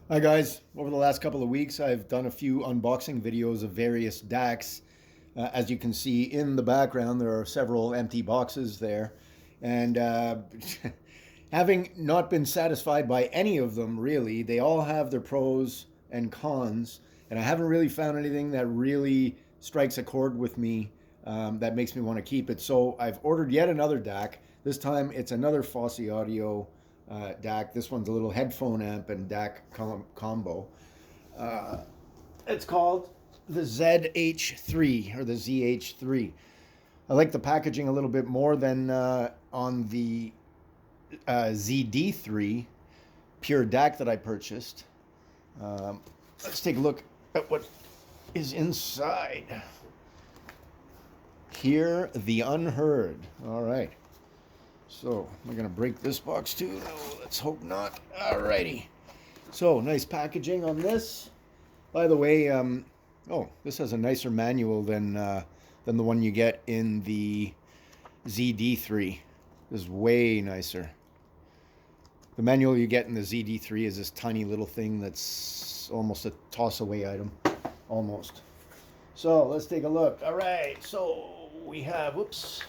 Hi guys, over the last couple of weeks I've done a few unboxing videos of various DACs. As you can see in the background there are several empty boxes there, and having not been satisfied by any of them really, they all have their pros and cons, and I haven't really found anything that really strikes a chord with me, that makes me want to keep it. So I've ordered yet another DAC. This time it's another Fosi Audio DAC. This one's a little headphone amp and DAC combo. Uh, it's called the ZH3 or the ZH3. I like the packaging a little bit more than on the ZD3 pure DAC that I purchased. Let's take a look at what is inside. Hear the unheard. All right. So, am I going to break this box too? No, let's hope not. Alrighty. So, nice packaging on this. By the way, oh, this has a nicer manual than the one you get in the ZD3. This is way nicer. The manual you get in the ZD3 is this tiny little thing that's almost a toss-away item. Almost. So, let's take a look. Alright, so we have, whoops,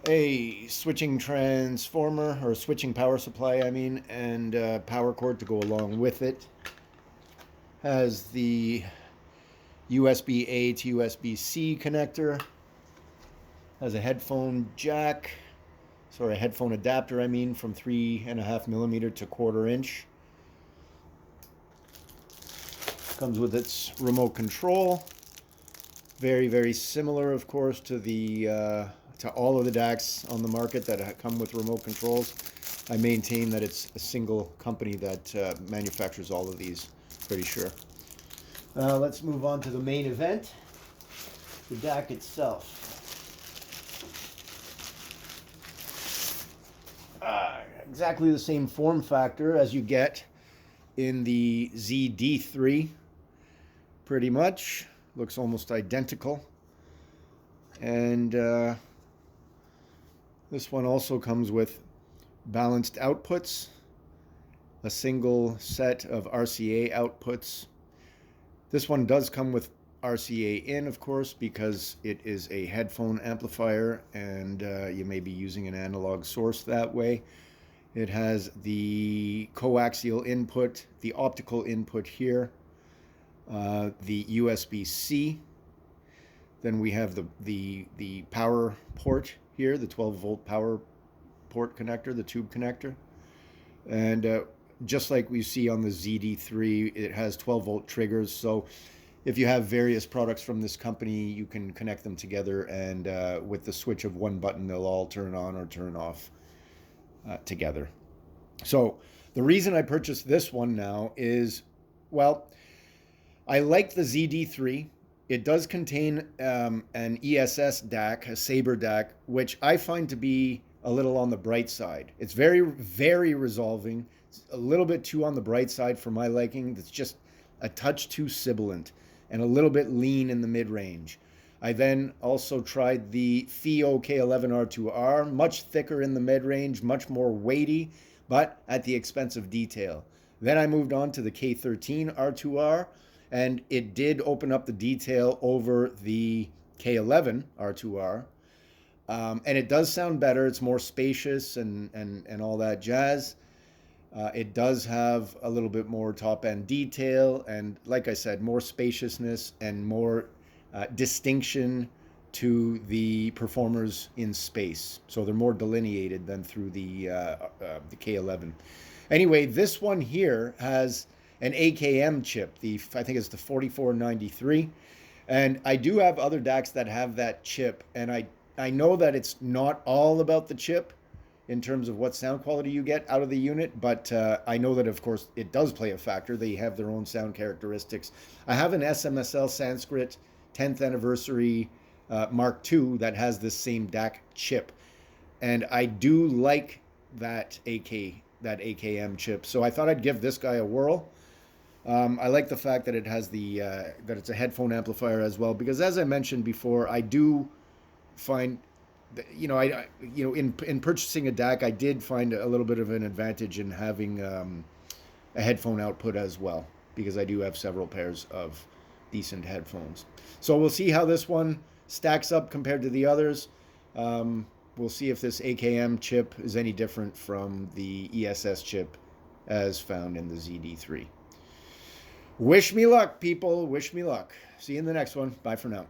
a switching transformer, or switching power supply, I mean, and power cord to go along with it. Has the USB-A to USB-C connector. Has a headphone jack, sorry, a headphone adapter, I mean, from 3.5 millimeter to 1/4 inch. Comes with its remote control. Very, very similar, of course, to the to all of the DACs on the market that come with remote controls. I maintain that it's a single company that manufactures all of these, pretty sure. Let's move on to the main event, the DAC itself. Exactly the same form factor as you get in the ZD3, pretty much. Looks almost identical. And this one also comes with balanced outputs, a single set of RCA outputs. This one does come with RCA in, of course, because it is a headphone amplifier and you may be using an analog source that way. It has the coaxial input, the optical input here, the USB-C. Then we have the power port here, the 12-volt power port connector, the tube connector. And just like we see on the ZD3, it has 12-volt triggers. So if you have various products from this company, you can connect them together, and with the switch of one button, they'll all turn on or turn off together. So the reason I purchased this one now is, well, I like the ZD3. It does contain an ESS DAC, a Sabre DAC, which I find to be a little on the bright side. It's very, very resolving. It's a little bit too on the bright side for my liking. It's just a touch too sibilant and a little bit lean in the mid-range. I then also tried the FIIO K11 R2R, much thicker in the mid-range, much more weighty, but at the expense of detail. Then I moved on to the K13 R2R, and it did open up the detail over the K11 R2R. And it does sound better. It's more spacious and all that jazz. It does have a little bit more top-end detail, and like I said, more spaciousness and more distinction to the performers in space. So they're more delineated than through the K11. Anyway, this one here has an AKM chip. I think it's the 4493. And I do have other DACs that have that chip, and I know that it's not all about the chip in terms of what sound quality you get out of the unit, but I know that, of course, it does play a factor. They have their own sound characteristics. I have an SMSL Sanskrit 10th anniversary Mark II that has this same DAC chip, and I do like that AKM chip, so I thought I'd give this guy a whirl. I like the fact that it has that it's a headphone amplifier as well, because as I mentioned before, I do find that, in purchasing a DAC, I did find a little bit of an advantage in having a headphone output as well, because I do have several pairs of decent headphones. So we'll see how this one stacks up compared to the others. We'll see if this AKM chip is any different from the ESS chip as found in the ZD3. Wish me luck, people. Wish me luck. See you in the next one. Bye for now.